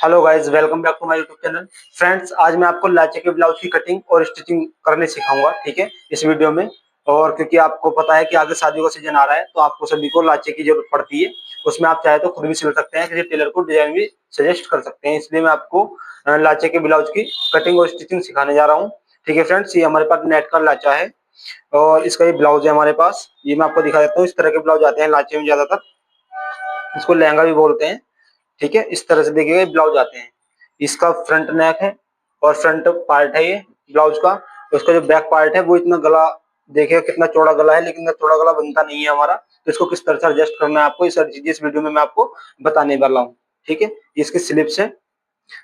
Hello guys, welcome back to my YouTube channel. Friends, आज मैं आपको लाचे के ब्लाउज की कटिंग और स्टिचिंग करने सिखाऊंगा, ठीक है, इस वीडियो में। और क्योंकि आपको पता है कि आगे शादियों का सीजन आ रहा है, तो आपको सभी को लाचे की जरूरत पड़ती है। उसमें आप चाहे तो खुद भी सिल सकते हैं, किसी टेलर को डिजाइन भी सजेस्ट कर सकते हैं। इसलिए मैं आपको लाचे के ब्लाउज की कटिंग और स्टिचिंग सिखाने जा रहा हूँ। ठीक है फ्रेंड्स, ये हमारे पास नेट का लाचा है और इसका ये ब्लाउज है हमारे पास। ये मैं आपको दिखा देता हूँ। इस तरह के ब्लाउज आते हैं लाचे में ज्यादातर, इसको लहंगा भी बोलते हैं। ठीक है, इस तरह से देखिएगा ये ब्लाउज आते हैं। इसका फ्रंट नेक है और फ्रंट पार्ट है ये ब्लाउज का। तो इसका जो बैक पार्ट है वो इतना गला देखिएगा कितना चौड़ा गला है, लेकिन इतना चौड़ा गला बनता नहीं है हमारा। तो इसको किस तरह से एडजस्ट करना है आपको, ये सारी चीजें इस वीडियो में मैं आपको बताने वाला हूँ। ठीक है, ये इसकी स्लिप्स है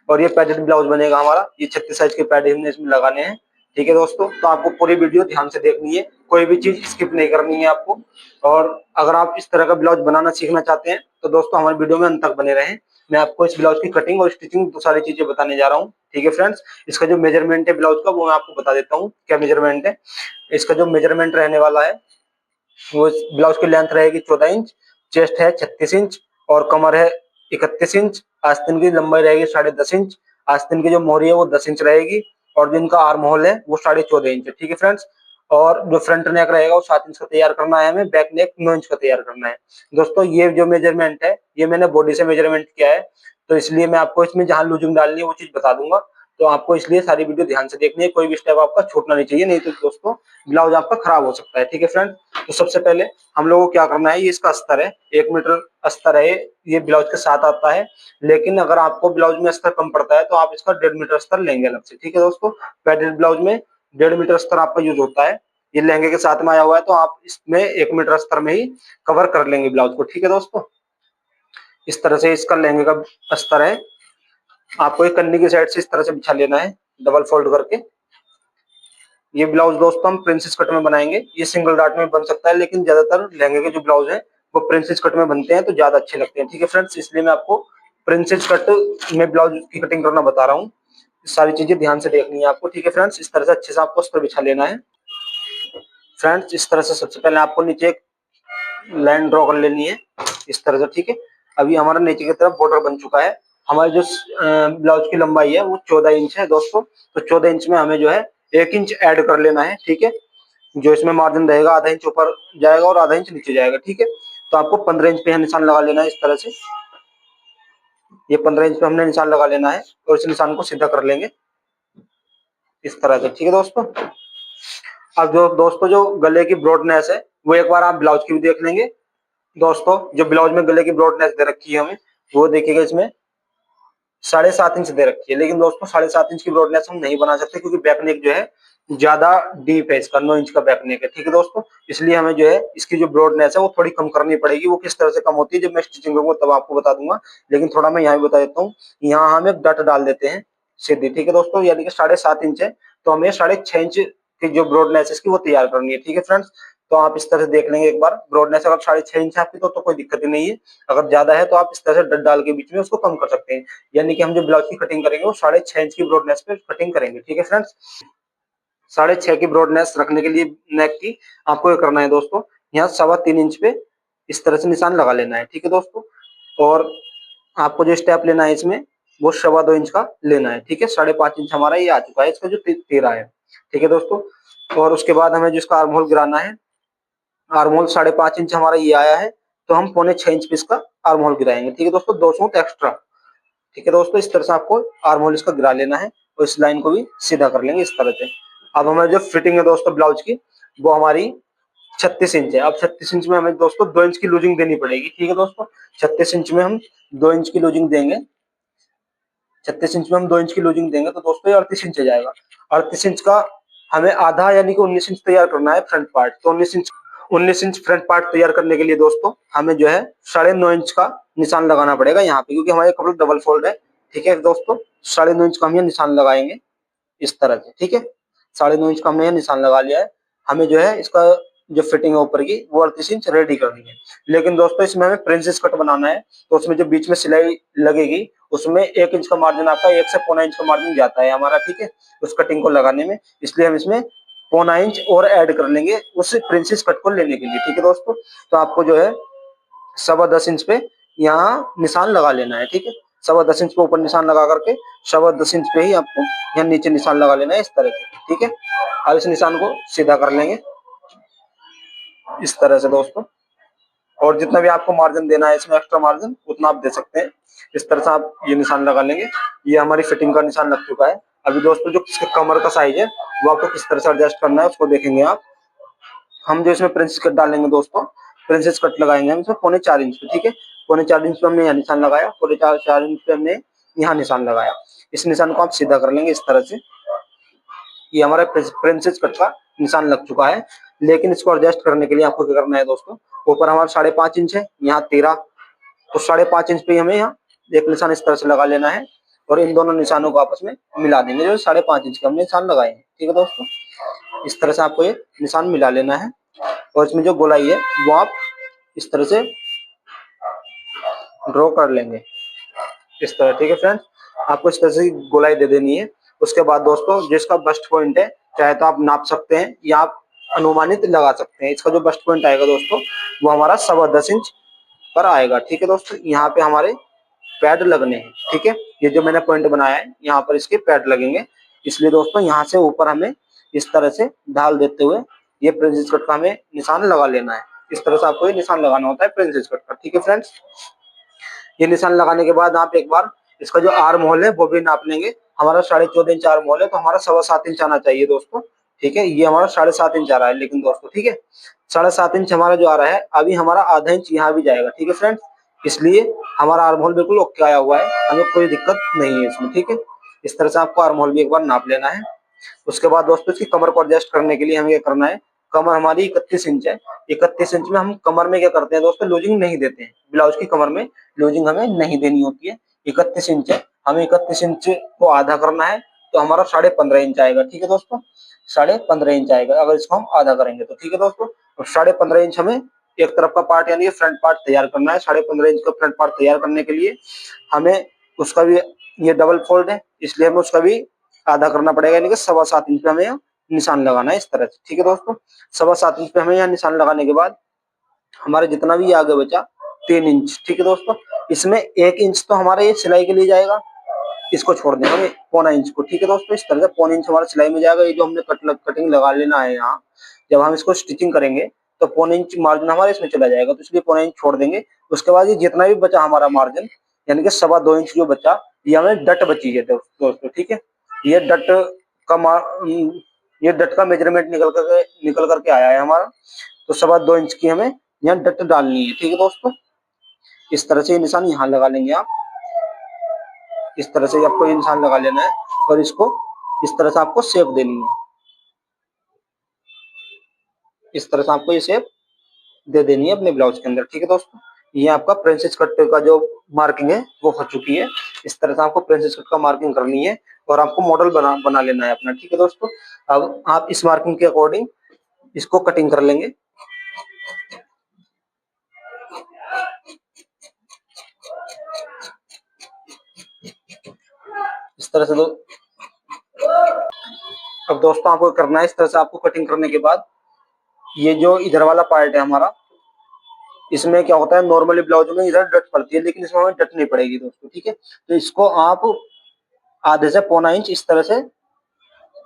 और ये पैडेड ब्लाउज बनेगा हमारा। ये 36 साइज के पैड हमने इसमें लगाने हैं। ठीक है दोस्तों, तो आपको पूरी वीडियो ध्यान से देखनी है, कोई भी चीज स्किप नहीं करनी है आपको। और अगर आप इस तरह का ब्लाउज बनाना सीखना चाहते हैं तो दोस्तों हमारे वीडियो में अंत तक बने रहें। मैं आपको इस ब्लाउज की कटिंग और स्टिचिंग तो सारी चीजें बताने जा रहा हूँ। ठीक है फ्रेंड्स, इसका जो मेजरमेंट है ब्लाउज का वो मैं आपको बता देता हूँ क्या मेजरमेंट है। इसका जो मेजरमेंट रहने वाला है वो ब्लाउज की लेंथ रहेगी 14 इंच, चेस्ट है 36 इंच और कमर है 31 इंच। आस्तीन की लंबाई रहेगी 10.5 इंच। आस्तीन की जो मोहरी है वो 10 इंच रहेगी और जो इनका आर्म होल है वो 14.5 इंच है। ठीक है फ्रेंड्स, और जो फ्रंट नेक रहेगा वो 7 इंच का तैयार करना है हमें, बैक नेक 9 इंच का तैयार करना है। दोस्तों ये जो मेजरमेंट है ये मैंने बॉडी से मेजरमेंट किया है, तो इसलिए मैं आपको इसमें जहां लूजिंग डालनी है वो चीज बता दूंगा। तो आपको इसलिए सारी वीडियो ध्यान से देखनी है, कोई भी स्टेप आपका छूटना नहीं चाहिए, नहीं तो दोस्तों ब्लाउज आपका खराब हो सकता है। ठीक है फ्रेंड, तो सबसे पहले हम लोगों को क्या करना है, ये इसका अस्तर है 1 मीटर अस्तर है। ये ब्लाउज के साथ आता है, लेकिन अगर आपको ब्लाउज में अस्तर कम पड़ता है तो आप इसका 1.5 मीटर अस्तर लेंगे अलग से। ठीक है दोस्तों, पैडेड ब्लाउज में 1.5 मीटर अस्तर आपका यूज होता है। ये लहंगे के साथ में आया हुआ है तो आप इसमें 1 मीटर अस्तर में ही कवर कर लेंगे ब्लाउज को। ठीक है दोस्तों, इस तरह से इसका लहंगे का अस्तर है। आपको एक कन्नी की साइड से इस तरह से बिछा लेना है डबल फोल्ड करके। ये ब्लाउज दोस्तों हम प्रिंसेस कट में बनाएंगे। ये सिंगल डार्ट में बन सकता है, लेकिन ज्यादातर लहंगे के जो ब्लाउज है वो प्रिंसेस कट में बनते हैं तो ज्यादा अच्छे लगते हैं। ठीक है फ्रेंड्स, इसलिए मैं आपको प्रिंसेस कट में ब्लाउज की कटिंग करना बता रहा हूँ। सारी चीजें ध्यान से देखनी है आपको। ठीक है फ्रेंड्स, इस तरह से अच्छे से आपको उस पर बिछा लेना है। फ्रेंड्स, इस तरह से सबसे पहले आपको नीचे एक लाइन ड्रॉ कर लेनी है इस तरह से। ठीक है, अभी हमारा नीचे की तरफ बॉर्डर बन चुका है। हमारी जो ब्लाउज की लंबाई है वो 14 इंच है दोस्तों। तो 14 इंच में हमें जो है 1 इंच ऐड कर लेना है। ठीक है, जो इसमें मार्जिन रहेगा आधा इंच ऊपर जाएगा और आधा इंच नीचे जाएगा। ठीक है, तो आपको 15 इंच पे निशान लगा लेना है इस तरह से। ये 15 इंच पे हमने निशान लगा लेना है और इस निशान को सीधा कर लेंगे इस तरह से। ठीक है दोस्तों, अब जो दोस्तों जो गले की ब्रॉडनेस है वो एक बार आप ब्लाउज की भी देख लेंगे। दोस्तों जो ब्लाउज में गले की ब्रॉडनेस दे रखी है हमें वो देखिएगा, इसमें 7.5 इंच दे रखी है, लेकिन दोस्तों 7.5 इंच की ब्रॉडनेस हम नहीं बना सकते क्योंकि बैक नेक जो है ज्यादा डीप है, इसका 9 इंच का बैक नेक है। ठीक है दोस्तों, इसलिए हमें जो है इसकी जो ब्रॉडनेस है वो थोड़ी कम करनी पड़ेगी। वो किस तरह से कम होती है जब मैं स्टिचिंग करूंगा तब आपको बता दूंगा, लेकिन थोड़ा मैं यहाँ भी बता देता हूँ। यहाँ हम एक डट डाल देते हैं सीधी। ठीक है दोस्तों, यानी कि 7.5 इंच है तो हमें 6.5 इंच की जो ब्रॉडनेस है इसकी वो तैयार करनी है। ठीक है फ्रेंड्स, तो आप इस तरह से देख लेंगे एक बार। ब्रॉडनेस अगर 6.5 इंच आपकी तो कोई दिक्कत ही नहीं है। अगर ज्यादा है तो आप इस तरह से डट डाल के बीच में उसको कम कर सकते हैं। यानी कि हम जो ब्लाउज की कटिंग करेंगे वो 6.5 इंच की ब्रॉडनेस पे कटिंग करेंगे। ठीक है फ्रेंड्स, 6.5 की ब्रॉडनेस रखने के लिए नेक की आपको ये करना है दोस्तों, यहाँ 3.25 इंच पे इस तरह से निशान लगा लेना है। ठीक है दोस्तों, और आपको जो स्टेप लेना है इसमें वो 2.25 इंच का लेना है। ठीक है, 5.5 इंच हमारा ये आ चुका है इसका जो तीरा है। ठीक है दोस्तों, और उसके बाद हमें जो इसका आर्म होल गिराना है, आर्म होल 5.5 इंच हमारा ये आया है तो हम 6.25 इंच पे इसका आर्म होल गिराएंगे। ठीक है दोस्तों, 2 सूट एक्स्ट्रा। ठीक है दोस्तों, इस तरह से आपको आर्म होल इसका गिरा लेना है और इस लाइन को भी सीधा कर लेंगे इस तरह से। अब हमारी जो फिटिंग है दोस्तों ब्लाउज की वो हमारी 36 इंच है। अब 36 इंच में हमें दोस्तों 2 इंच की लूजिंग देनी पड़ेगी। ठीक है दोस्तों, 36 इंच में हम 2 इंच की लूजिंग देंगे। 36 इंच में हम 2 इंच की लूजिंग देंगे तो दोस्तों ये 38 इंच आ जाएगा। 38 इंच का हमें आधा यानी कि 19 इंच तैयार करना है फ्रंट पार्ट। तो 19 इंच फ्रंट पार्ट तैयार करने के लिए दोस्तों हमें जो है 9.5 इंच का निशान लगाना पड़ेगा यहाँ पे, क्योंकि हमारे कपड़े डबल फोल्ड है। ठीक है दोस्तों, 9.5 इंच का हम ये निशान लगाएंगे इस तरह से। ठीक है, 9.5 इंच का हमने ये निशान लगा लिया है। हमें जो है इसका जो फिटिंग है ऊपर की वो 38 इंच रेडी करनी है। लेकिन दोस्तों इसमें हमें प्रिंसेस कट बनाना है तो उसमें जो बीच में सिलाई लगेगी उसमें 1 इंच का मार्जिन आपका 1 से 1.25 इंच का मार्जिन जाता है हमारा। ठीक है, उस कटिंग को लगाने में, इसलिए हम इसमें 1.25 इंच और ऐड कर लेंगे उस प्रिंसेस कट को लेने के लिए। ठीक है दोस्तों, तो आपको जो है 10.25 इंच पे यहाँ निशान लगा लेना है। ठीक है, 10.25 इंच पे ऊपर निशान लगा करके 10.25 इंच पे ही आपको यहाँ नीचे निशान लगा लेना है इस तरह से, ठीक है। अब इस निशान को सीधा कर लेंगे इस तरह से दोस्तों, और जितना भी आपको मार्जिन देना है इसमें एक्स्ट्रा मार्जिन उतना आप दे सकते हैं। इस तरह से आप ये निशान लगा लेंगे। ये हमारी फिटिंग का निशान लग चुका है। अभी दोस्तों जो कमर का साइज है वो आपको किस तरह से एडजस्ट करना है उसको देखेंगे आप। हम जो इसमें प्रिंसेस कट डालेंगे दोस्तों, प्रिंसेस कट लगाएंगे हम इसमें 4.25 इंच पे, ठीक है। 4.25 इंच पे हमने यहाँ निशान लगाया, 4.25 इंच पे हमने यहाँ निशान लगाया। इस निशान को आप सीधा कर लेंगे इस तरह से। ये हमारा प्रिंसेस कट का निशान लग चुका है। लेकिन इसको एडजस्ट करने के लिए आपको क्या करना है दोस्तों, ऊपर हमारा 5.5 इंच है, यहाँ 13, तो 5.5 इंच पे हमें यहाँ एक निशान इस तरह से लगा लेना है और इन दोनों निशानों को आपस में मिला देंगे जो 5.5 इंच के हमने निशान लगाए हैं, ठीक है दोस्तों। इस तरह से आपको ये निशान मिला लेना है और इसमें जो गोलाई है वो आप इस तरह से ड्रॉ कर लेंगे इस तरह, ठीक है फ्रेंड्स। आपको इस तरह से गोलाई दे देनी है। उसके बाद दोस्तों जिसका बस्ट पॉइंट है चाहे तो आप नाप सकते हैं या आप अनुमानित लगा सकते हैं। इसका जो बस्ट पॉइंट आएगा दोस्तों वो हमारा 10.25 इंच पर आएगा, ठीक है दोस्तों। यहाँ पे हमारे पैड लगने हैं, ठीक है। ये जो मैंने पॉइंट बनाया है यहाँ पर इसके पैड लगेंगे, इसलिए दोस्तों यहाँ से ऊपर हमें इस तरह से ढाल देते हुए ये प्रिंसेस कट का हमें निशान लगा लेना है। इस तरह से आपको ये निशान लगाना होता है प्रिंसेस कट का, ठीक है फ्रेंड्स। ये निशान लगाने के बाद आप एक बार इसका जो आर्म होल है वो भी नाप लेंगे। हमारा 14.5 इंच आर्म होल है तो हमारा 7.25 इंच आना चाहिए दोस्तों, ठीक है। ये हमारा 7.5 इंच आ रहा है लेकिन दोस्तों, ठीक है। 7.5 इंच हमारा जो आ रहा है अभी हमारा आधा इंच यहाँ भी जाएगा, ठीक है फ्रेंड्स। इसलिए हमारा आर्म होल बिल्कुल ओके आया हुआ है, हमें कोई दिक्कत नहीं है इसमें, ठीक है। इस तरह से आपको आर्म होल भी एक बार नाप लेना है। उसके बाद दोस्तों इसकी कमर को एडजस्ट करने के लिए हमें क्या करना है, कमर हमारी 31 इंच है। 31 इंच में हम कमर में क्या करते हैं दोस्तों, लूजिंग नहीं देते हैं। ब्लाउज की कमर में लूजिंग हमें नहीं देनी होती है। 31 इंच है, हमें 31 इंच को आधा करना है तो हमारा 15.5 इंच आएगा, ठीक है दोस्तों। 15.5 इंच आएगा अगर इसको हम आधा करेंगे तो, ठीक है दोस्तों। और 15.5 इंच हमें एक तरफ का पार्ट यानी फ्रंट पार्ट तैयार करना है। 15.5 इंच का फ्रंट पार्ट तैयार करने के लिए हमें उसका भी, ये डबल फोल्ड है इसलिए हमें उसका भी आधा करना पड़ेगा, यानी कि 7.25 इंच पे हमें यहाँ निशान लगाना है इस तरह से, ठीक है दोस्तों। 7.25 इंच पे हमें यहाँ निशान लगाने के बाद हमारे जितना भी आगे बचा 3 इंच, ठीक है दोस्तों। इसमें 1 इंच तो हमारे ये सिलाई के लिए जाएगा, इसको छोड़ देंगे हमें 1.25 इंच को, ठीक है दोस्तों। इस तरह से 1.25 इंच हमारा सिलाई में जाएगा। ये जो हमने कटिंग लगा लेना है यहाँ, जब हम इसको स्टिचिंग करेंगे तो 1.25 इंच मार्जिन हमारा इसमें चला जाएगा, तो इसलिए 1.25 इंच छोड़ देंगे। उसके बाद ये जितना भी बचा हमारा मार्जिन यानी कि 2.25 इंच जो बचा, ये हमें डट बची है दोस्तों, ठीक है। ये डट ये डट का मेजरमेंट निकल करके आया है हमारा, तो 2.25 इंच की हमें यहाँ डट डालनी है, ठीक है दोस्तों। इस तरह से ये निशान यहाँ लगा लेंगे आप। इस तरह से आपको ये निशान लगा लेना है और इसको इस तरह से आपको शेप देनी है। इस तरह से आपको ये शेप दे देनी है अपने ब्लाउज के अंदर, ठीक है दोस्तों। ये आपका प्रिंसेस कट का जो मार्किंग है वो हो चुकी है। इस तरह से आपको प्रिंसेस कट का मार्किंग करनी है और आपको मॉडल बना लेना है अपना, ठीक है दोस्तों। अब आप इस मार्किंग के अकॉर्डिंग इसको कटिंग कर लेंगे। इस तरह से अब दोस्तों आपको करना है इस तरह से। आपको कटिंग करने के बाद ये जो इधर वाला पार्ट है हमारा, इसमें क्या होता है नॉर्मली ब्लाउज में इधर डट पड़ती है लेकिन इसमें हमें डट नहीं पड़ेगी दोस्तों, ठीक है। तो इसको आप आधे से 1.25 इंच इस तरह से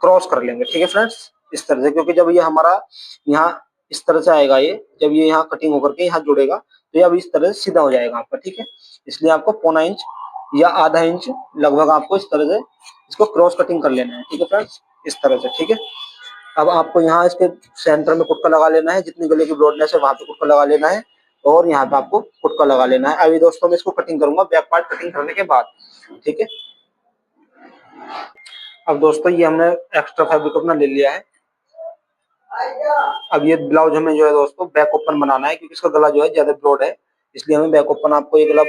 क्रॉस कर लेंगे, ठीक है फ्रेंड्स। इस तरह से, क्योंकि जब ये हमारा यहाँ इस तरह से आएगा, ये जब ये यहाँ कटिंग होकर के यहाँ जुड़ेगा तो ये अब इस तरह से सीधा हो जाएगा आपका, ठीक है। इसलिए आपको 1.25 इंच या आधा इंच लगभग आपको इस तरह से इसको क्रॉस कटिंग कर लेना है, ठीक है फ्रेंड्स। इस तरह से, ठीक है। अब आपको यहाँ इसके सेंटर में कुटका लगा लेना है, जितनी गले की ब्रॉडनेस है वहां पे कुटका लगा लेना है और यहाँ पे आपको कुटका लगा लेना है। अभी दोस्तों मैं इसको कटिंग करूंगा बैक पार्ट कटिंग करने के बाद, ठीक है। अब दोस्तों ये हमने एक्स्ट्रा फैब्रिक अपना ले लिया है। अब ये ब्लाउज हमें जो है दोस्तों बैक ओपन बनाना है, क्योंकि इसका गला जो है ज्यादा ब्रॉड है, इसलिए हमें बैक ओपन आपको ये गला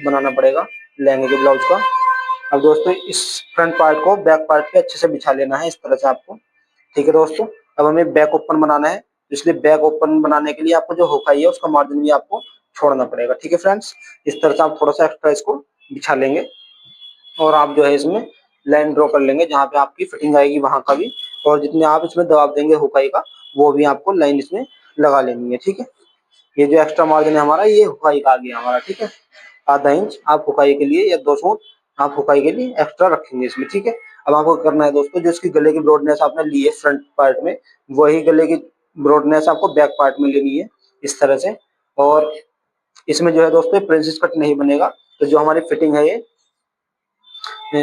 बनाना पड़ेगा लहंगे के ब्लाउज का। अब दोस्तों इस फ्रंट पार्ट को बैक पार्ट पे अच्छे से बिछा लेना है इस तरह से आपको, ठीक है दोस्तों। अब हमें बैक ओपन बनाना है, इसलिए बैक ओपन बनाने के लिए आपको जो हुकाई है उसका मार्जिन भी आपको छोड़ना पड़ेगा, ठीक है फ्रेंड्स। इस तरह से आप थोड़ा सा एक्स्ट्रा इसको बिछा लेंगे और आप जो है इसमें लाइन ड्रॉ कर लेंगे जहाँ पे आपकी फिटिंग आएगी वहां का भी, और जितने आप इसमें दबाव देंगे हुकाई का वो भी आपको लाइन इसमें लगा लेनी है, ठीक है। ये जो एक्स्ट्रा मार्जिन है हमारा ये हुकाई का आ गया हमारा, ठीक है। आधा इंच आप हुकाई के लिए या 2 सूट आप हुकाई के लिए एक्स्ट्रा रखेंगे इसमें, ठीक है। अब आपको करना है दोस्तों, जो इसकी गले की ब्रॉडनेस आपने ली है फ्रंट पार्ट में, वही गले की ब्रॉडनेस आपको बैक पार्ट में लेनी है इस तरह से। और इसमें जो है दोस्तों प्रिंसेस कट नहीं बनेगा, तो जो हमारी फिटिंग है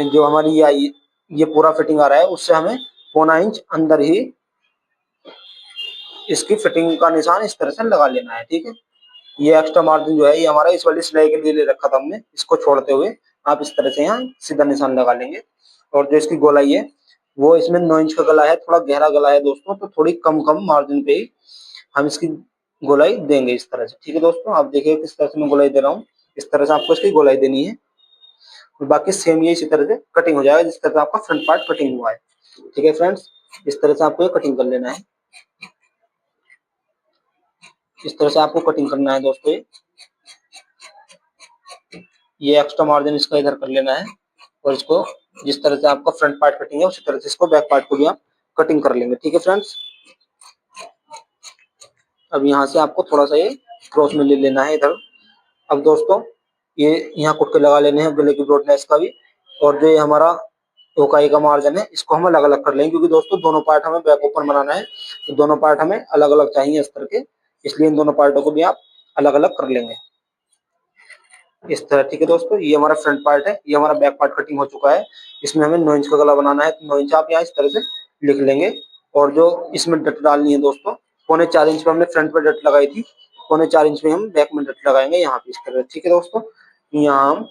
जो हमारी ये आई, ये पूरा फिटिंग आ रहा है, उससे हमें 1.25 इंच अंदर ही इसकी फिटिंग का निशान इस तरह से लगा लेना है, ठीक है। ये एक्स्ट्रा मार्जिन जो है ये हमारा इस वाली सिलाई के लिए ले रखा था हमने, इसको छोड़ते हुए आप इस तरह से यहाँ सीधा निशान लगा लेंगे। और जो इसकी गोलाई है वो इसमें 9 इंच का गला है, थोड़ा गहरा गला है दोस्तों, तो थोड़ी कम कम मार्जिन पे ही हम इसकी गोलाई देंगे इस तरह से, ठीक है दोस्तों। आप देखिए किस तरह से मैं गोलाई दे रहा हूँ, इस तरह से आपको इसकी गोलाई देनी है। और बाकी सेम ये इसी तरह से कटिंग हो जाएगा जिस तरह से आपका फ्रंट पार्ट कटिंग हुआ है, ठीक है फ्रेंड्स। इस तरह से आपको ये कटिंग कर लेना है, इस तरह से आपको कटिंग करना है दोस्तों। ये एक्स्ट्रा मार्जिन इसका इधर कर लेना है, और इसको जिस तरह से आपका फ्रंट पार्ट कटिंग है उसी तरह से इसको बैक पार्ट को भी आप कटिंग कर लेंगे, ठीक है फ्रेंड्स। अब यहाँ से आपको थोड़ा सा ये क्रॉस में ले लेना है इधर। अब दोस्तों ये यहाँ कुटके लगा लेने हैं गले की ब्रॉडनेस का भी, और जो ये हमारा टोकाई का मार्जिन है इसको हम अलग अलग कर लेंगे, क्योंकि दोस्तों दोनों पार्ट हमें बैक ओपन बनाना है, तो दोनों पार्ट हमें अलग अलग चाहिए अस्तर के, इसलिए इन दोनों पार्टों को भी आप अलग अलग कर लेंगे इस तरह, ठीक है दोस्तों। ये हमारा फ्रंट पार्ट है, ये हमारा बैक पार्ट कटिंग हो चुका है। इसमें हमें 9 इंच का गला बनाना है, तो 9 इंच आप यहाँ इस तरह से लिख लेंगे। और जो इसमें डट डालनी है दोस्तों, 4.25 इंच पे हमने फ्रंट पे डट लगाई थी, 4.25 इंच में हम बैक में डट लगाएंगे यहाँ पे इस तरह, ठीक है दोस्तों। यहाँ हम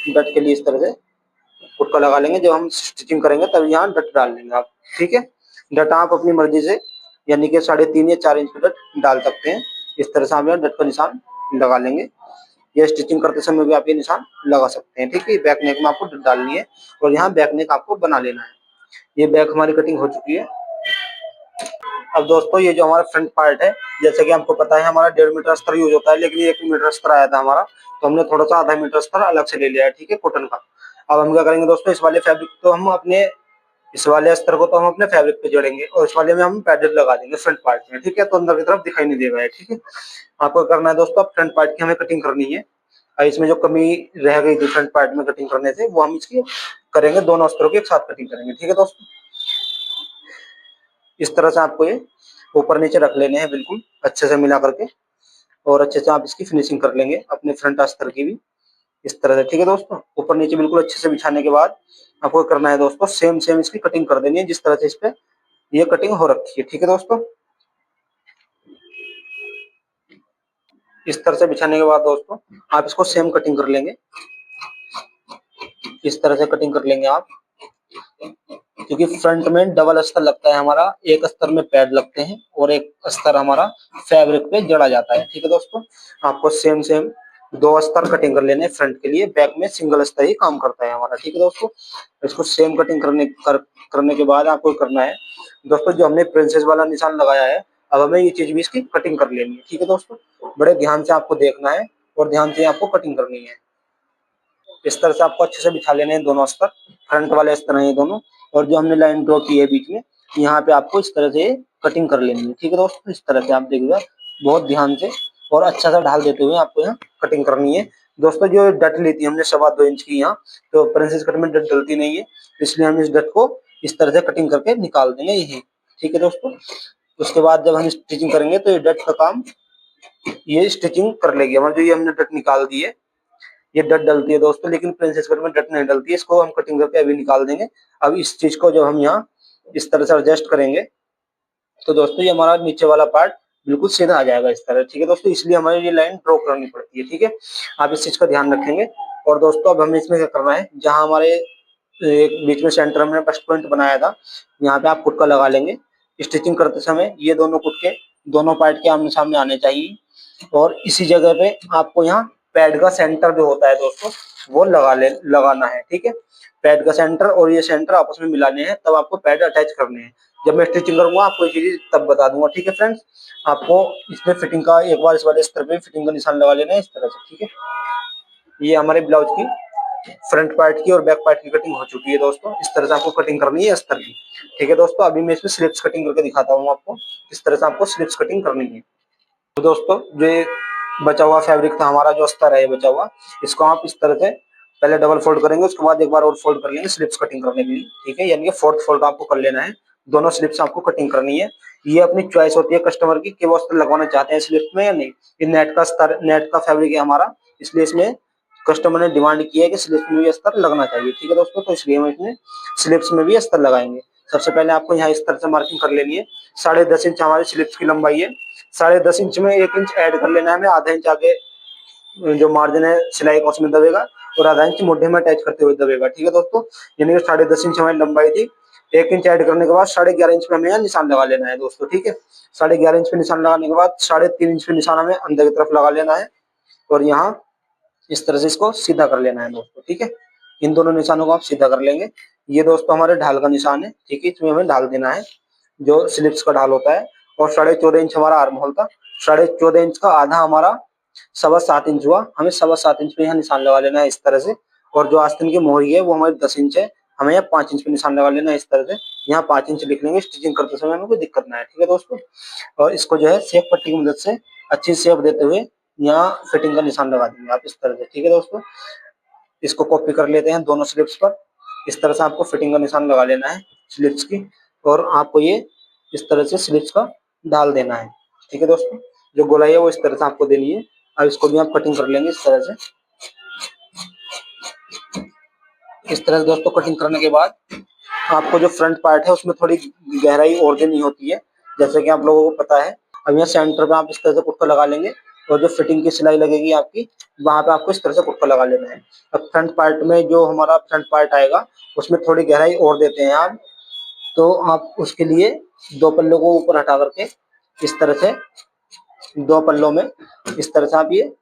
डट के लिए इस तरह से फुटका लगा लेंगे, जब हम स्टिचिंग करेंगे तब यहाँ डट डाल लेंगे आप, ठीक है। डट आप अपनी मर्जी से यानी कि 3.5 या 4 इंच का डट डाल सकते हैं, इस तरह से हम यहाँ डट का निशान लगा लेंगे। ये स्टिचिंग करते समय भी आप ये निशान लगा सकते हैं, ठीक है। बैक नेक में आपको डट डालनी है और यहाँ बैक नेक आपको बना लेना है। ये बैक हमारी कटिंग हो चुकी है। अब दोस्तों ये जो हमारा फ्रंट पार्ट है, जैसे कि आपको पता है हमारा 1.5 मीटर अस्तर यूज होता है, लेकिन ये 1 मीटर अस्तर आया था हमारा, तो हमने थोड़ा सा आधा मीटर अस्तर अलग से ले लिया है, ठीक है, कॉटन का। अब हम क्या करेंगे दोस्तों, इस वाले अस्तर को तो हम अपने फैब्रिक पे जोड़ेंगे और इस वाले में हम पैडेड लगा देंगे फ्रंट पार्ट में, ठीक है, तो अंदर की तरफ दिखाई नहीं देगा, ठीक है। आपको करना है दोस्तों, फ्रंट पार्ट की हमें कटिंग करनी है, और इसमें जो कमी रह गई थी फ्रंट पार्ट में कटिंग करने से, वो हम इसकी करेंगे, दोनों अस्तरों की एक साथ कटिंग करेंगे, ठीक है दोस्तों। इस तरह से आपको ये ऊपर नीचे रख लेने हैं बिल्कुल अच्छे से मिला करके, और अच्छे से आप इसकी फिनिशिंग कर लेंगे अपने फ्रंट अस्तर की भी इस तरह से, ठीक है दोस्तों। ऊपर नीचे बिल्कुल अच्छे से बिछाने के बाद आपको करना है दोस्तों, सेम सेम इसकी कटिंग कर देनी है जिस तरह से इस पे ये कटिंग हो रखी है, ठीक है दोस्तों। इस तरह से बिछाने के बाद दोस्तों आप इसको सेम कटिंग कर लेंगे, इस तरह से कटिंग कर लेंगे आप, क्योंकि फ्रंट में डबल अस्तर लगता है हमारा, एक अस्तर में पैड लगते हैं और एक अस्तर हमारा फैब्रिक पे जड़ा जाता है, ठीक है दोस्तों। आपको सेम सेम 2 अस्तर कटिंग कर लेने फ्रंट के लिए, बैक में सिंगल अस्तर ही काम करता है हमारा, ठीक है दोस्तों। इसको सेम कटिंग करने के बाद आपको करना है दोस्तों, जो हमने प्रिंसेस वाला निशान लगाया है, अब हमें ये चीज भी इसकी कटिंग कर लेनी है, ठीक है दोस्तों। बड़े ध्यान से आपको देखना है और ध्यान से आपको कटिंग करनी है। इस तरह से आपको अच्छे से बिछा लेने हैं दोनों अस्तर, फ्रंट वाले अस्तर हैं ये दोनों, और जो हमने लाइन ड्रॉ की है बीच में, यहाँ पे आपको इस तरह से कटिंग कर लेनी है, ठीक है दोस्तों। इस तरह से आप देखिएगा बहुत ध्यान से और अच्छा सा ढाल देते हुए आपको यहाँ कटिंग करनी है दोस्तों। जो डट ली थी हमने 2.25 इंच की यहाँ, तो प्रिंसेस कट में डट डलती नहीं है, इसलिए हम इस डट को इस तरह से कटिंग करके निकाल देंगे यही, ठीक है दोस्तों। उसके बाद जब हम स्टिचिंग करेंगे तो ये डट का काम ये स्टिचिंग कर लेगी हमारे, जो ये हमने डट निकाल दी है ये डट डलती है दोस्तों, लेकिन प्रिंसेस कट में डट नहीं डलती है, इसको हम कटिंग करके अभी निकाल देंगे। अब इस चीज को जब हम यहाँ इस तरह से एडजस्ट करेंगे तो दोस्तों ये हमारा नीचे वाला पार्ट बिल्कुल सीधा आ जाएगा इस तरह, ठीक है दोस्तों। इसलिए हमें ये लाइन ड्रॉ करनी पड़ती है, ठीक है, आप इस चीज का ध्यान रखेंगे। और दोस्तों अब हमें इसमें क्या करना है, जहां हमारे एक बीच में सेंटर में बस्ट पॉइंट बनाया था, यहाँ पे आप कुटका लगा लेंगे। स्टिचिंग करते समय ये दोनों कुटके दोनों पार्ट के आमने सामने आने चाहिए, और इसी जगह पे आपको यहाँ पैड का सेंटर जो होता है दोस्तों वो लगाना है, ठीक है। पैड का सेंटर और ये सेंटर आपस में मिलाने हैं, तब आपको पैड अटैच करने हैं। जब मैं स्टिचिंग करूंगा आपको ये चीज तब बता दूंगा, ठीक है फ्रेंड्स। आपको इसमें फिटिंग का एक बार इस वाले स्तर पे फिटिंग का निशान लगा लेना है इस तरह से, ठीक है। ये हमारे ब्लाउज की फ्रंट पार्ट की और बैक पार्ट की कटिंग हो चुकी है दोस्तों। इस तरह से आपको कटिंग करनी है अस्तर की, ठीक है दोस्तों। अभी मैं इसमें स्लिप्स कटिंग करके दिखाता हूँ आपको, इस तरह से आपको स्लिप्स कटिंग करनी है। तो दोस्तों जो बचा हुआ फैब्रिक था हमारा, जो अस्तर है ये बचा हुआ, इसको आप इस तरह से पहले डबल फोल्ड करेंगे, उसके बाद एक बार और फोल्ड कर लेंगे स्लिप्स कटिंग करने के लिए, ठीक है। यानी कि फोर्थ फोल्ड आपको कर लेना है, दोनों स्लिप्स आपको कटिंग करनी है। ये अपनी चॉइस होती है कस्टमर की कि वो अस्तर लगवाना चाहते हैं स्लिप्स में या नहीं। ये नेट का अस्तर, नेट का फैब्रिक है हमारा, इसलिए इसमें कस्टमर ने डिमांड की है कि स्लिप्स में भी अस्तर लगना चाहिए, ठीक है दोस्तों। तो इसलिए हम इसमें स्लिप्स में भी अस्तर लगाएंगे। सबसे पहले आपको यहाँ इस तरह से मार्किंग कर लेनी है। 10.5 इंच हमारी स्लिप्स की लंबाई है। 10.5 इंच में 1 इंच ऐड कर लेना है हमें, आधा इंच आगे जो मार्जिन है सिलाई का उसमें दबेगा, और आधा इंच मोढे में अटैच करते हुए दबेगा, ठीक है दोस्तों। यानी कि 10.5 इंच हमारी लंबाई थी। 1 इंच ऐड करने के बाद 11.5 इंच पे हमें यहाँ निशान लगा लेना है दोस्तों, ठीक है। 11.5 इंच पे निशान लगाने के बाद 3.5 इंच पे निशान हमें अंदर की तरफ लगा लेना है, और यहाँ इस तरह से इसको सीधा कर लेना है दोस्तों, ठीक है। इन दोनों निशानों को आप सीधा कर लेंगे। ये दोस्तों हमारे ढाल का निशान है, ठीक है, इसमें हमें ढाल देना है जो स्लिप्स का ढाल होता है। और 14.5 इंच हमारा आर्म होल था। 14.5 इंच का आधा हमारा 7.25 इंच हुआ, हमें 7.25 इंच पे यहाँ निशान लगा लेना है इस तरह से। और जो आस्तीन की मोहरी है वो हमारी 10 इंच है, हमें यहाँ 5 इंच पे निशान लगा लेना है इस तरह से। यहाँ 5 इंच लिख लेंगे, स्टिचिंग करते समय हमें कोई दिक्कत ना है, ठीक है दोस्तों। और इसको जो है सेफ पट्टी की मदद से अच्छी शेप देते हुए यहाँ फिटिंग का निशान लगा देंगे आप इस तरह से, ठीक है दोस्तों। इसको कॉपी कर लेते हैं दोनों स्लिप्स पर। इस तरह से आपको फिटिंग का निशान लगा लेना है स्लिप्स की, और आपको ये इस तरह से स्लिप्स का डाल देना है, ठीक है दोस्तों। जो गोलाई है वो इस तरह से आपको देनी है। अब इसको भी आप कटिंग कर लेंगे इस तरह से। इस तरह से दोस्तों कटिंग करने के बाद आपको जो फ्रंट पार्ट है उसमें थोड़ी गहराई और देनी होती है, जैसे कि आप लोगों को पता है। अब यहाँ सेंटर पे आप इस तरह से कुत्ता लगा लेंगे, और जो फिटिंग की सिलाई लगेगी आपकी, वहां पे आपको इस तरह से कुत्ता लगा लेना है। अब फ्रंट पार्ट में जो हमारा फ्रंट पार्ट आएगा उसमें थोड़ी गहराई और देते हैं आप, तो आप उसके लिए दो पल्लों को ऊपर हटा करके इस तरह से, दो पल्लों में इस तरह से आप ये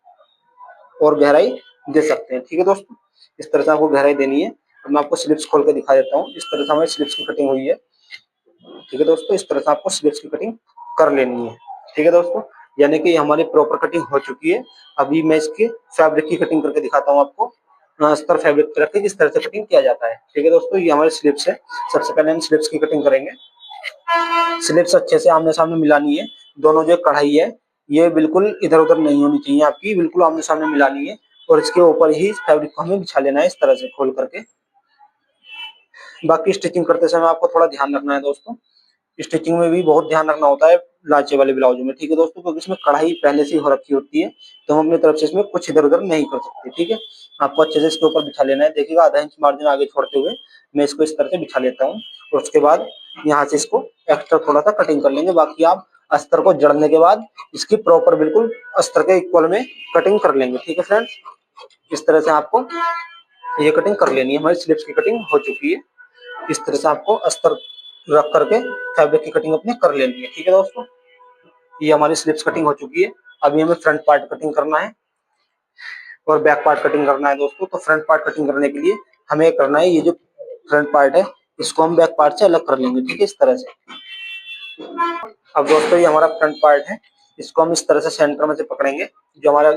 और गहराई दे सकते हैं, ठीक है दोस्तों। इस तरह से आपको गहराई देनी है। अब मैं आपको स्लिप्स खोल के दिखा देता हूँ। इस तरह से हमारी स्लिप्स की कटिंग हुई है, ठीक है दोस्तों। इस तरह से आपको स्लिप्स की कटिंग कर लेनी है, ठीक है दोस्तों। यानी कि हमारी प्रॉपर कटिंग हो चुकी है। अभी मैं इसकी फैब्रिक की कटिंग करके दिखाता हूँ आपको। अस्तर फैब्रिक पे रख के किस तरह से कटिंग किया जाता है, ठीक है दोस्तों। ये हमारे स्लिप्स है। सबसे पहले हम स्लिप्स की कटिंग करेंगे। स्लिप्स अच्छे से आमने सामने मिलानी है। दोनों जो कढ़ाई है ये बिल्कुल इधर उधर नहीं होनी चाहिए आपकी, बिल्कुल आमने सामने मिलानी है। और इसके ऊपर ही फैब्रिक को हमें बिछा लेना है इस तरह से खोल करके। बाकी स्टिचिंग करते समय आपको थोड़ा ध्यान रखना है दोस्तों। स्टिचिंग में भी बहुत ध्यान रखना होता है लाचे वाले ब्लाउज में, ठीक है दोस्तों, क्योंकि इसमें कढ़ाई पहले से ही हो रखी होती है, तो हम अपनी तरफ से इसमें कुछ इधर उधर नहीं कर सकते, ठीक है। आपको अच्छे से इसके ऊपर बिछा लेना है। देखिएगा आधा इंच मार्जिन आगे छोड़ते हुए मैं इसको इस तरह से बिछा लेता हूँ, और उसके बाद यहाँ से इसको एक्स्ट्रा थोड़ा सा कटिंग कर लेंगे। बाकी आप अस्तर को जड़ने के बाद इसकी प्रॉपर बिल्कुल अस्तर के इक्वल में कटिंग कर लेंगे, ठीक है फ्रेंड्स। इस तरह से आपको ये कटिंग कर लेनी है। हमारी स्लिप्स की कटिंग हो चुकी है। इस तरह से आपको अस्तर रख करके फैब्रिक की कटिंग अपनी कर लेनी है, ठीक है दोस्तों। ये हमारी स्लिप्स कटिंग हो चुकी है। अभी हमें फ्रंट पार्ट कटिंग करना है और बैक पार्ट कटिंग करना है दोस्तों। तो फ्रंट पार्ट कटिंग करने के लिए हमें करना है, ये जो फ्रंट पार्ट है इसको हम बैक पार्ट से अलग कर लेंगे, ठीक है, इस तरह से। अब दोस्तों ये हमारा फ्रंट पार्ट है, इसको हम इस तरह से सेंटर में से पकड़ेंगे। जो हमारा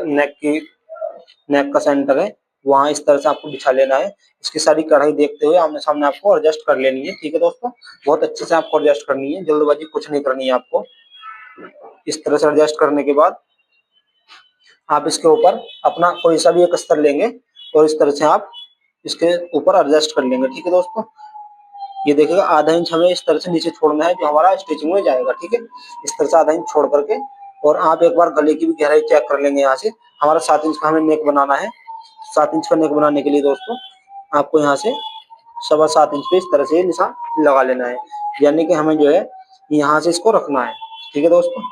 नेक का सेंटर है वहां इस तरह से आपको बिछा लेना है। इसकी सारी कढ़ाई देखते हुए आमने सामने आपको एडजस्ट कर लेनी है, ठीक है दोस्तों। बहुत अच्छे से आपको एडजस्ट करनी है, जल्दबाजी कुछ नहीं करनी है आपको। इस तरह से एडजस्ट करने के बाद आप इसके ऊपर अपना कोई सा भी एक अस्तर लेंगे और इस तरह से आप इसके ऊपर एडजस्ट कर लेंगे, ठीक है दोस्तों। ये देखिएगा आधा इंच हमें इस तरह से नीचे छोड़ना है, जो हमारा स्टिचिंग में जाएगा, ठीक है। इस तरह से आधा इंच छोड़ करके, और आप एक बार गले की भी गहराई चेक कर लेंगे। यहाँ से हमारा 7 इंच का हमें नेक बनाना है। 7 इंच का नेक बनाने के लिए दोस्तों आपको यहाँ से 7.25 इंच पे इस तरह से निशान लगा लेना है। यानी कि हमें जो है यहाँ से इसको रखना है, ठीक है दोस्तों।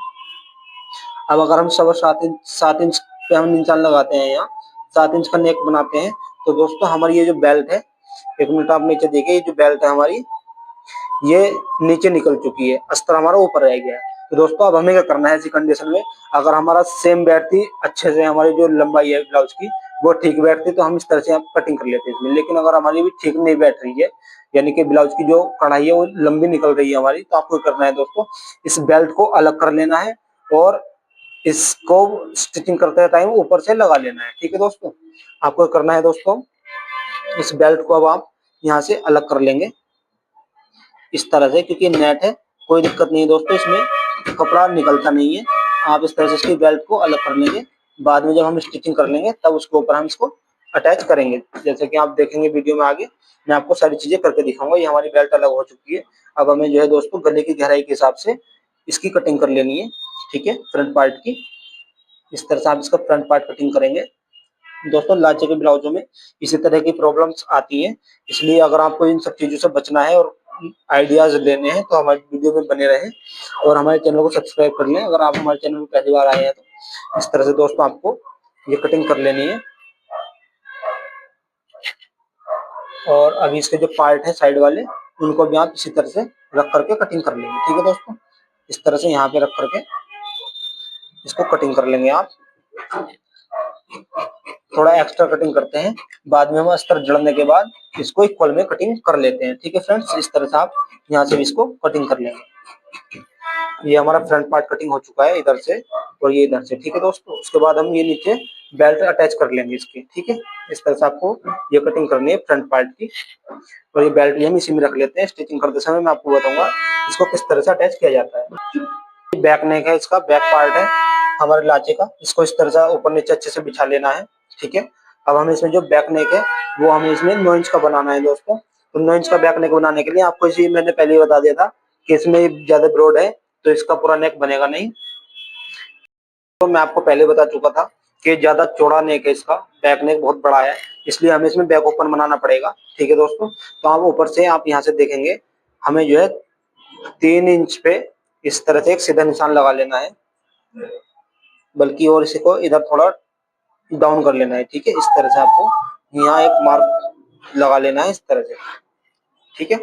अब अगर हम 7.5 इंच पे हम निशान लगाते हैं, यहाँ 7 इंच का नेक बनाते हैं, तो दोस्तों हमारी ये जो बेल्ट है, एक मिनट आप नीचे देखिए, ये जो बेल्ट है हमारी ये नीचे निकल चुकी है, अस्तर हमारा ऊपर रह गया है। तो दोस्तों अब हमें क्या करना है ऐसी कंडीशन में, अगर हमारा सेम बैठती अच्छे से, हमारी जो लंबाई है ब्लाउज की वो ठीक बैठती, तो हम इस तरह से कटिंग कर लेते हैं इसमें। लेकिन अगर हमारी भी ठीक नहीं बैठ रही है, यानी कि ब्लाउज की जो कढ़ाई है वो लंबी निकल रही है हमारी, तो आपको करना है दोस्तों, इस बेल्ट को अलग कर लेना है और इसको स्टिचिंग करते टाइम ऊपर से लगा लेना है, ठीक है दोस्तों। आपको करना है दोस्तों, इस बेल्ट को अब आप यहाँ से अलग कर लेंगे इस तरह से, क्योंकि नेट है, कोई दिक्कत नहीं है दोस्तों, इसमें कपड़ा निकलता नहीं है। आप इस तरह से इसकी बेल्ट को अलग कर लेंगे बाद में जब हम स्टिचिंग कर लेंगे तब उसके ऊपर हम इसको अटैच करेंगे। जैसे कि आप देखेंगे वीडियो में आगे मैं आपको सारी चीजें करके दिखाऊंगा। ये हमारी बेल्ट अलग हो चुकी है। अब हमें जो है दोस्तों गले की गहराई के हिसाब से इसकी कटिंग कर लेनी है, ठीक है, फ्रंट पार्ट की। इस तरह से आप इसका फ्रंट पार्ट कटिंग करेंगे। दोस्तों लाचे के ब्लाउजों में इसी तरह की प्रॉब्लम्स आती हैं, इसलिए अगर आपको इन सब चीजों से बचना है और आइडियाज लेने हैं तो हमारे वीडियो में बने रहें और हमारे चैनल को सब्सक्राइब कर लें। अगर आप हमारे चैनल में पहली बार आए हैं तो इस तरह से दोस्तों आपको ये कटिंग कर लेनी है। और अभी इसके जो पार्ट है साइड वाले उनको भी आप इसी तरह से रख करके कटिंग कर लेंगे, ठीक है दोस्तों। इस तरह से यहाँ पे रख करके इसको कटिंग कर लेंगे आप। थोड़ा एक्स्ट्रा कटिंग करते हैं, बाद में हम अस्तर जड़ने के बाद इसको इक्वल में कटिंग कर लेते हैं, ठीक है फ्रेंड्स। इस तरह से आप यहाँ से भी इसको कटिंग कर लेंगे। ये हमारा फ्रंट पार्ट कटिंग हो चुका है इधर से और ये इधर से, ठीक है दोस्तों। उसके बाद हम ये नीचे बेल्ट अटैच कर लेंगे इसकी, ठीक है। इस तरह से आपको ये कटिंग करनी है फ्रंट पार्ट की। और ये बेल्ट भी हम इसी में रख लेते हैं। स्टिचिंग करते समय मैं आपको बताऊंगा इसको किस तरह से अटैच किया जाता है। बैक नेक है, इसका बैक पार्ट है हमारे लाचे का। इसको इस तरह से ऊपर नीचे अच्छे से बिछा लेना है, ठीक है। अब हमें इसमें जो बैक नेक है वो हमें इसमें 9 इंच का बनाना है दोस्तों। तो 9 इंच का बैक नेक बनाने के लिए आपको इसी मैंने पहले ही बता दिया था कि इसमें ज्यादा ब्रॉड है तो इसका पूरा नेक बनेगा नहीं। तो मैं आपको पहले बता चुका था कि ज्यादा चौड़ा नेक है इसका, बैक नेक बहुत बड़ा है, इसलिए हमें इसमें बैक ओपन बनाना पड़ेगा, ठीक है दोस्तों। तो आप ऊपर से आप यहाँ से देखेंगे हमें जो है 3 इंच पे इस तरह से एक सीधा निशान लगा लेना है, बल्कि और इसी को इधर थोड़ा डाउन कर लेना है, ठीक है। इस तरह से आपको यहाँ एक मार्क लगा लेना है इस तरह से, ठीक है।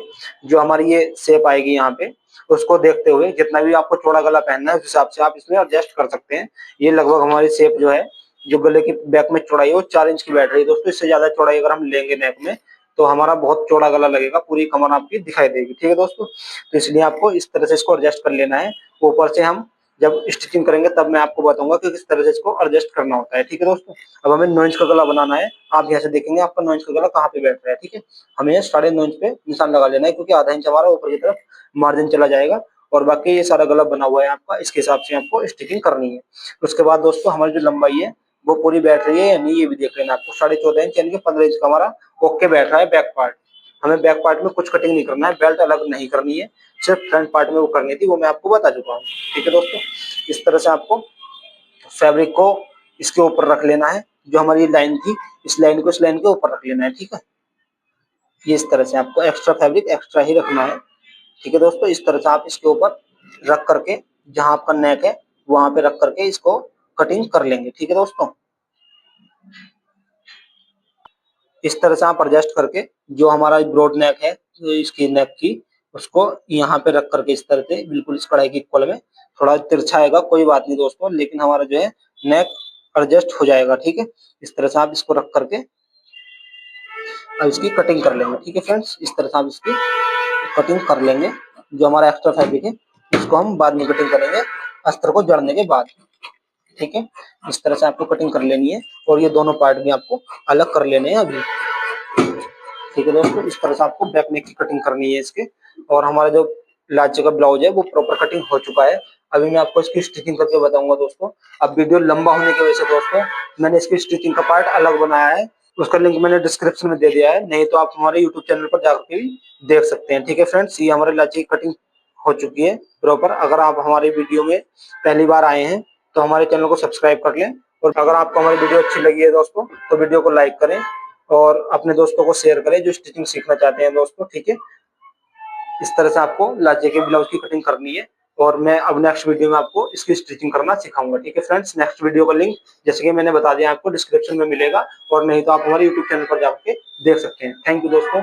जो हमारी ये शेप आएगी यहाँ पे उसको देखते हुए जितना भी आपको चौड़ा गला पहनना है उस हिसाब से आप इसमें एडजस्ट कर सकते हैं। ये लगभग हमारी शेप जो है जो गले की बैक में चौड़ाई है वो 4 इंच की बैठ रही है दोस्तों। इससे ज्यादा चौड़ाई अगर हम लेंगे नेक में तो हमारा बहुत चौड़ा गला लगेगा, पूरी कमर आपकी दिखाई देगी, ठीक है दोस्तों। तो इसलिए आपको इस तरह से इसको एडजस्ट कर लेना है। ऊपर से हम जब स्टिचिंग करेंगे तब मैं आपको बताऊंगा कि किस तरह से इसको एडजस्ट करना होता है, ठीक है दोस्तों। अब हमें 9 इंच का गला बनाना है। आप यहाँ से देखेंगे आपका 9 इंच का गला कहाँ पे बैठ रहा है, ठीक है। हमें 9.5 इंच पे निशान लगा लेना है क्योंकि आधा इंच हमारा ऊपर की तरफ मार्जिन चला जाएगा और बाकी ये सारा गला बना हुआ है आपका, इसके हिसाब से आपको स्टिचिंग करनी है। उसके बाद दोस्तों हमारी जो लंबाई है वो पूरी बैठ रही है या नहीं ये भी देख लेना आपको। 14.5 इंच यानी कि 15 इंच का हमारा ओके बैठ रहा है बैक पार्ट। हमें बैक पार्ट में कुछ कटिंग नहीं करना है, बेल्ट अलग नहीं करनी है, सिर्फ फ्रंट पार्ट में वो करनी थी, वो मैं आपको बता चुका हूँ, ठीक है दोस्तों। इस तरह से आपको फैब्रिक को इसके ऊपर रख लेना है। जो हमारी लाइन थी इस लाइन को इस लाइन के ऊपर रख लेना है, ठीक है। ये इस तरह से आपको एक्स्ट्रा फैब्रिक एक्स्ट्रा ही रखना है, ठीक है दोस्तों। इस तरह से आप इसके ऊपर रख करके जहां आपका नेक है वहां पे रख करके इसको कटिंग कर लेंगे, ठीक है दोस्तों। इस तरह से आप एडजस्ट करके जो हमारा ब्रॉड नेक है इसकी नेक की उसको यहाँ पे रख करके इस तरह से बिल्कुल इस कढ़ाई की इक्वल में, थोड़ा तिरछा आएगा कोई बात नहीं दोस्तों, लेकिन हमारा जो है नेक एडजस्ट हो जाएगा, ठीक है। इस तरह से आप इसको रख करके अब इसकी कटिंग कर लेंगे, ठीक है फ्रेंड्स। इस तरह से आप इसकी कटिंग कर लेंगे। जो हमारा एक्स्ट्रा फैब्रिक है इसको हम बाद में कटिंग करेंगे अस्तर को जड़ने के बाद, ठीक है। इस तरह से आपको कटिंग कर लेनी है और ये दोनों पार्ट भी आपको अलग कर लेने हैं अभी, ठीक है दोस्तों। इस तरह से आपको बैक नेक की कटिंग करनी है इसके। और हमारा जो लाचे का ब्लाउज है वो प्रॉपर कटिंग हो चुका है। अभी मैं आपको इसकी स्टिचिंग करके बताऊंगा दोस्तों। अब वीडियो लंबा होने की वजह से दोस्तों मैंने इसकी स्टिचिंग का पार्ट अलग बनाया है, उसका लिंक मैंने डिस्क्रिप्शन में दे दिया है, नहीं तो आप हमारे यूट्यूब चैनल पर जाकर के भी देख सकते हैं, ठीक है फ्रेंड्स। ये हमारे लाचे की कटिंग हो चुकी है प्रॉपर। अगर आप हमारे वीडियो में पहली बार आए हैं तो हमारे चैनल को सब्सक्राइब कर लें और अगर आपको हमारी वीडियो अच्छी लगी है दोस्तों तो वीडियो को लाइक करें और अपने दोस्तों को शेयर करें जो स्टिचिंग सीखना चाहते हैं दोस्तों, ठीक है। इस तरह से आपको लाचे के ब्लाउज की कटिंग करनी है और मैं अब नेक्स्ट वीडियो में आपको इसकी स्टिचिंग करना सिखाऊंगा, ठीक है फ्रेंड्स। नेक्स्ट वीडियो का लिंक जैसे कि मैंने बता दिया आपको डिस्क्रिप्शन में मिलेगा और नहीं तो आप हमारे यूट्यूब चैनल पर जाकर देख सकते हैं। थैंक यू दोस्तों।